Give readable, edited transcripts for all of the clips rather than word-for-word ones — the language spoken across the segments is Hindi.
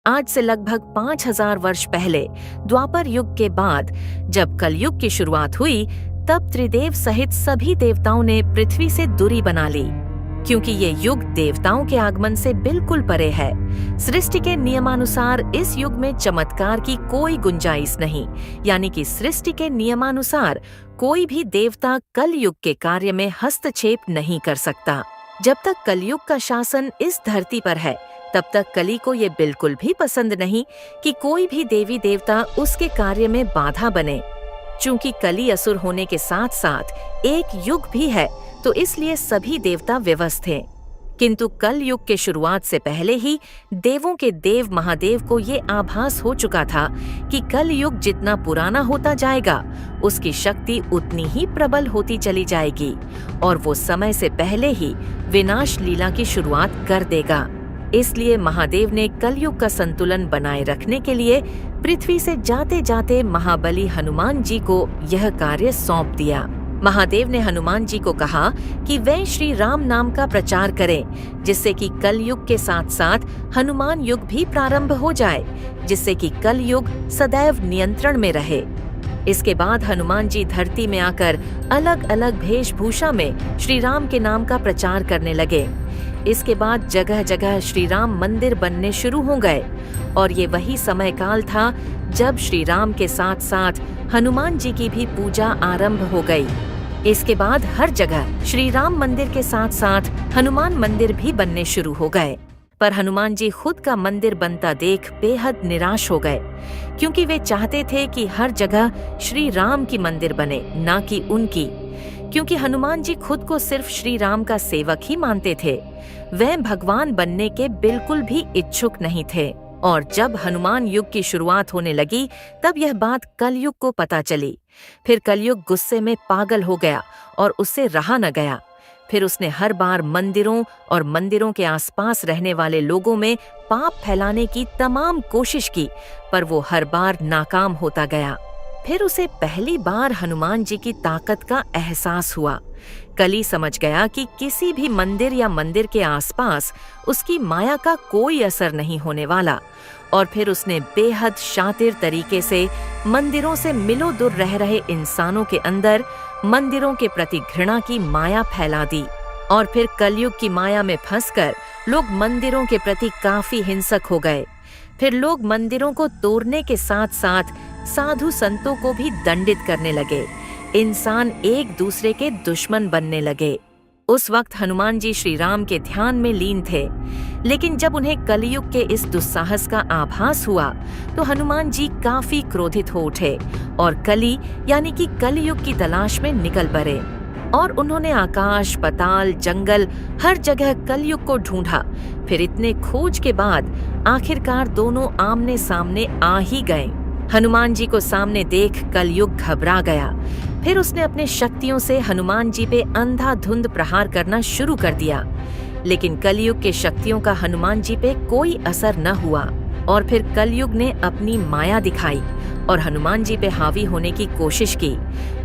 आज से लगभग 5000 वर्ष पहले द्वापर युग के बाद जब कलयुग की शुरुआत हुई, तब त्रिदेव सहित सभी देवताओं ने पृथ्वी से दूरी बना ली, क्योंकि ये युग देवताओं के आगमन से बिल्कुल परे है। सृष्टि के नियमानुसार इस युग में चमत्कार की कोई गुंजाइश नहीं, यानी कि सृष्टि के नियमानुसार कोई भी देवता कलयुग के कार्य में हस्तक्षेप नहीं कर सकता। जब तक कलयुग का शासन इस धरती पर है, तब तक कली को ये बिल्कुल भी पसंद नहीं कि कोई भी देवी देवता उसके कार्य में बाधा बने। चूंकि कली असुर होने के साथ साथ एक युग भी है, तो इसलिए सभी देवता विवश थे। किंतु कल युग के शुरुआत से पहले ही देवों के देव महादेव को ये आभास हो चुका था कि कल युग जितना पुराना होता जाएगा, उसकी शक्ति उतनी ही प्रबल होती चली जाएगी और वो समय से पहले ही विनाश लीला की शुरुआत कर देगा। इसलिए महादेव ने कलयुग का संतुलन बनाए रखने के लिए पृथ्वी से जाते जाते महाबली हनुमान जी को यह कार्य सौंप दिया। महादेव ने हनुमान जी को कहा कि वे श्री राम नाम का प्रचार करें, जिससे कि कलयुग के साथ साथ हनुमान युग भी प्रारंभ हो जाए, जिससे कि कलयुग सदैव नियंत्रण में रहे। इसके बाद हनुमान जी धरती में आकर अलग अलग वेशभूषा में श्री राम के नाम का प्रचार करने लगे। इसके बाद जगह जगह श्री राम मंदिर बनने शुरू हो गए और ये वही समय काल था जब श्री राम के साथ साथ हनुमान जी की भी पूजा आरंभ हो गई। इसके बाद हर जगह श्री राम मंदिर के साथ साथ हनुमान मंदिर भी बनने शुरू हो गए। पर हनुमान जी खुद का मंदिर बनता देख बेहद निराश हो गए, क्योंकि वे चाहते थे कि हर जगह श्री राम की मंदिर बने, ना कि उनकी। क्योंकि हनुमान जी खुद को सिर्फ श्री राम का सेवक ही मानते थे, वह भगवान बनने के बिल्कुल भी इच्छुक नहीं थे। और जब हनुमान युग की शुरुआत होने लगी, तब यह बात कलयुग को पता चली। फिर कलयुग गुस्से में पागल हो गया और उससे रहा न गया। फिर उसने हर बार मंदिरों और मंदिरों के आसपास रहने वाले लोगों में पाप फैलाने की तमाम कोशिश की, पर वो हर बार नाकाम होता गया। फिर उसे पहली बार हनुमान जी की ताकत का एहसास हुआ। कली समझ गया कि किसी भी मंदिर या मंदिर के आसपास उसकी माया का कोई असर नहीं होने वाला, और फिर उसने बेहद शातिर तरीके से मंदिरों से मिलो दूर रह रहे इंसानों के अंदर मंदिरों के प्रति घृणा की माया फैला दी। और फिर कलयुग की माया में फंसकर लोग मंदिरों के प्रति काफी हिंसक हो गए। फिर लोग मंदिरों को तोड़ने के साथ साथ साधु संतों को भी दंडित करने लगे। इंसान एक दूसरे के दुश्मन बनने लगे। उस वक्त हनुमान जी श्री राम के ध्यान में लीन थे, लेकिन जब उन्हें कलयुग के इस दुस्साहस का आभास हुआ, तो हनुमान जी काफी क्रोधित हो उठे और कली यानी कि कलयुग की तलाश में निकल पड़े। और उन्होंने आकाश, पाताल, जंगल, हर जगह कलयुग को ढूंढा। फिर इतने खोज के बाद आखिरकार दोनों आमने सामने आ ही गए। हनुमान जी को सामने देख कलयुग घबरा गया। फिर उसने अपने शक्तियों से हनुमान जी पे अंधाधुंध प्रहार करना शुरू कर दिया, लेकिन कलयुग के शक्तियों का हनुमान जी पे कोई असर न हुआ। और फिर कलयुग ने अपनी माया दिखाई और हनुमान जी पे हावी होने की कोशिश की।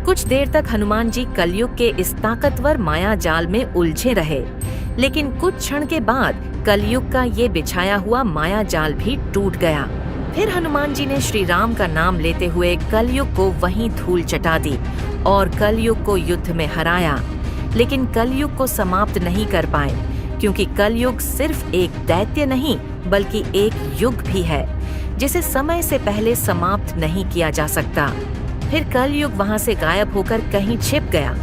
कुछ देर तक हनुमान जी कलयुग के इस ताकतवर माया जाल में उलझे रहे, लेकिन कुछ क्षण के बाद कलयुग का ये बिछाया हुआ माया जाल भी टूट गया। फिर हनुमान जी ने श्री राम का नाम लेते हुए कलयुग को वहीं धूल चटा दी और कलयुग को युद्ध में हराया। लेकिन कलयुग को समाप्त नहीं कर पाए, क्योंकि कलयुग सिर्फ एक दैत्य नहीं बल्कि एक युग भी है, जिसे समय से पहले समाप्त नहीं किया जा सकता। फिर कलयुग वहां से गायब होकर कहीं छिप गया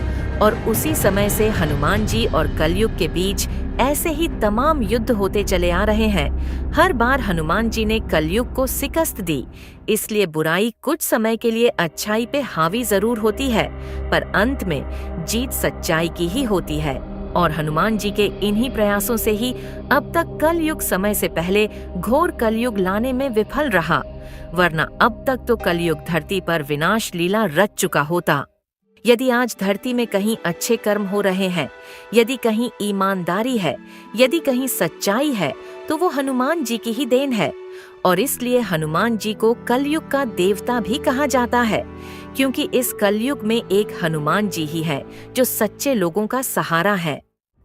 और उसी समय से हनुमान जी और कलयुग के बीच ऐसे ही तमाम युद्ध होते चले आ रहे हैं। हर बार हनुमान जी ने कलयुग को शिकस्त दी। इसलिए बुराई कुछ समय के लिए अच्छाई पे हावी जरूर होती है, पर अंत में जीत सच्चाई की ही होती है। और हनुमान जी के इन्हीं प्रयासों से ही अब तक कलयुग समय से पहले घोर कलयुग लाने में विफल रहा, वरना अब तक तो कलयुग धरती पर विनाश लीला रच चुका होता। यदि आज धरती में कहीं अच्छे कर्म हो रहे हैं, यदि कहीं ईमानदारी है, यदि कहीं सच्चाई है, तो वो हनुमान जी की ही देन है। और इसलिए हनुमान जी को कलयुग का देवता भी कहा जाता है, क्योंकि इस कलयुग में एक हनुमान जी ही है जो सच्चे लोगों का सहारा है।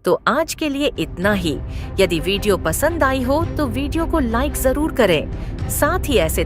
तो आज के लिए इतना ही। यदि वीडियो पसंद आई हो तो वीडियो को लाइक जरूर करें। साथ ही ऐसे